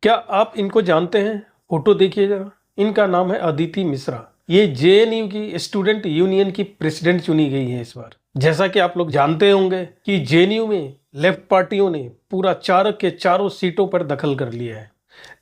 क्या आप इनको जानते हैं? फोटो देखिए जरा। इनका नाम है अदिति मिश्रा। ये जेएनयू की स्टूडेंट यूनियन की प्रेसिडेंट चुनी गई है इस बार। जैसा कि आप लोग जानते होंगे कि जेएनयू में लेफ्ट पार्टियों ने पूरा चारों के चारों सीटों पर दखल कर लिया है।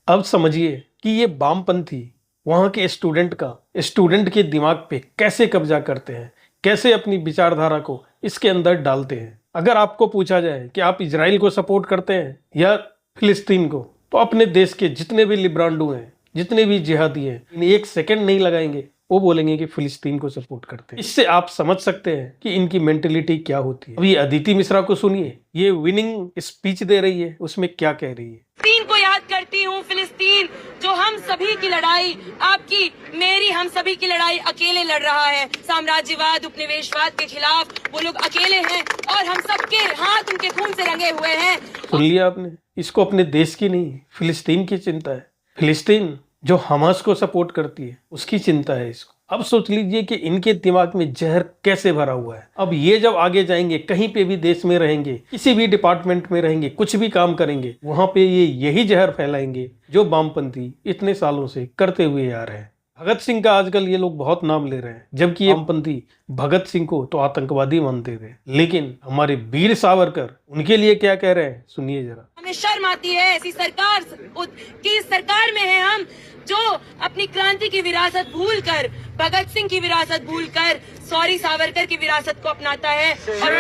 अब समझिए कि ये वामपंथी वहां के स्टूडेंट के दिमाग पे कैसे कब्जा करते हैं, कैसे अपनी विचारधारा को इसके अंदर डालते हैं। अगर आपको पूछा जाए कि आप इजराइल को सपोर्ट करते हैं या फिलिस्तीन को, तो अपने देश के जितने भी लिब्रांडू हैं, जितने भी जिहादी हैं, इन एक सेकंड नहीं लगाएंगे, वो बोलेंगे कि फिलिस्तीन को सपोर्ट करते हैं। इससे आप समझ सकते हैं कि इनकी मेंटेलिटी क्या होती है। अभी अदिति मिश्रा को सुनिए, ये विनिंग स्पीच दे रही है, उसमें क्या कह रही है। फिलिस्तीन को याद करती हूँ, फिलिस्तीन जो हम सभी की लड़ाई, आपकी मेरी हम सभी की लड़ाई अकेले लड़ रहा है। साम्राज्यवाद उपनिवेशवाद के खिलाफ वो लोग अकेले हैं और हम सबके हाथ उनके खून से रंगे हुए हैं। सुन लिया आपने, इसको अपने देश की नहीं फिलिस्तीन की चिंता है। फिलिस्तीन जो हमास को सपोर्ट करती है उसकी चिंता है इसको। अब सोच लीजिए कि इनके दिमाग में जहर कैसे भरा हुआ है। अब ये जब आगे जाएंगे, कहीं पे भी देश में रहेंगे, किसी भी डिपार्टमेंट में रहेंगे, कुछ भी काम करेंगे, वहां पे ये यही जहर फैलाएंगे जो वामपंथी इतने सालों से करते हुए आ रहे हैं। भगत सिंह का आजकल ये लोग बहुत नाम ले रहे हैं, जबकि ये वामपंथी भगत सिंह को तो आतंकवादी मानते थे। लेकिन हमारे वीर सावरकर उनके लिए क्या कह रहे हैं, सुनिए जरा। हमें शर्म आती है ऐसी सरकार की सरकार में है हम, जो अपनी क्रांति की विरासत भूलकर, भगत सिंह की विरासत भूलकर, सॉरी सावरकर की विरासत को अपनाता है और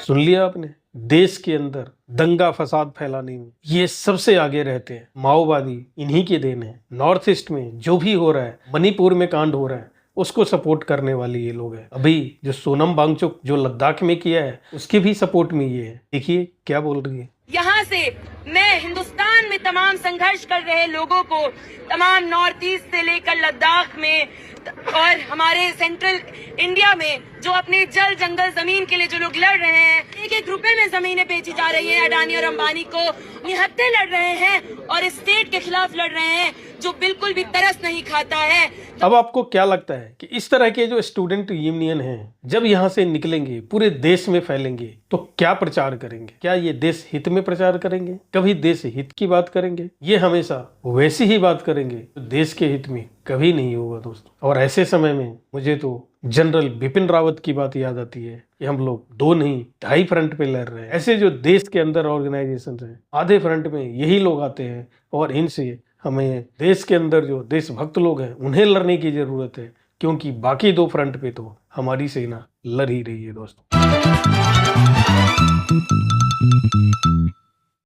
सुन लिया आपने। देश के अंदर दंगा फसाद फैलाने में ये सबसे आगे रहते हैं। माओवादी इन्हीं के देन है। नॉर्थ ईस्ट में जो भी हो रहा है, मणिपुर में कांड हो रहा है, उसको सपोर्ट करने वाले ये लोग हैं। अभी जो सोनम वांगचुक जो लद्दाख में किया है, उसके भी सपोर्ट में ये है। देखिए क्या बोल रही है। यहाँ से मैं हिंदुस्तान में तमाम संघर्ष कर रहे लोगों को, तमाम नॉर्थ ईस्ट से लेकर लद्दाख में और हमारे सेंट्रल इंडिया में जो अपने जल जंगल जमीन के लिए जो लोग लड़ रहे हैं, 1-1 रुपए में जमीनें बेची जा रही हैं अडानी और अंबानी को, निहत्थे लड़ रहे हैं और स्टेट के खिलाफ लड़ रहे हैं जो बिल्कुल भी तरस नहीं खाता है। अब आपको क्या लगता है कि इस तरह के जो स्टूडेंट यूनियन हैं, जब यहाँ से निकलेंगे, पूरे देश में फैलेंगे, तो क्या प्रचार करेंगे? क्या ये देश हित में प्रचार करेंगे? कभी देश हित की बात करेंगे? ये हमेशा वैसी ही बात करेंगे तो देश के हित में कभी नहीं होगा दोस्तों। और ऐसे समय में मुझे तो जनरल बिपिन रावत की बात याद आती है कि हम लोग 2 नहीं 2.5 फ्रंट पे लड़ रहे हैं। ऐसे जो देश के अंदर ऑर्गेनाइजेशन हैं, आधे फ्रंट में यही लोग आते हैं और इनसे हमें देश के अंदर जो देशभक्त लोग हैं उन्हें लड़ने की जरूरत है, क्योंकि बाकी 2 फ्रंट पे तो हमारी सेना लड़ ही रही है दोस्तों।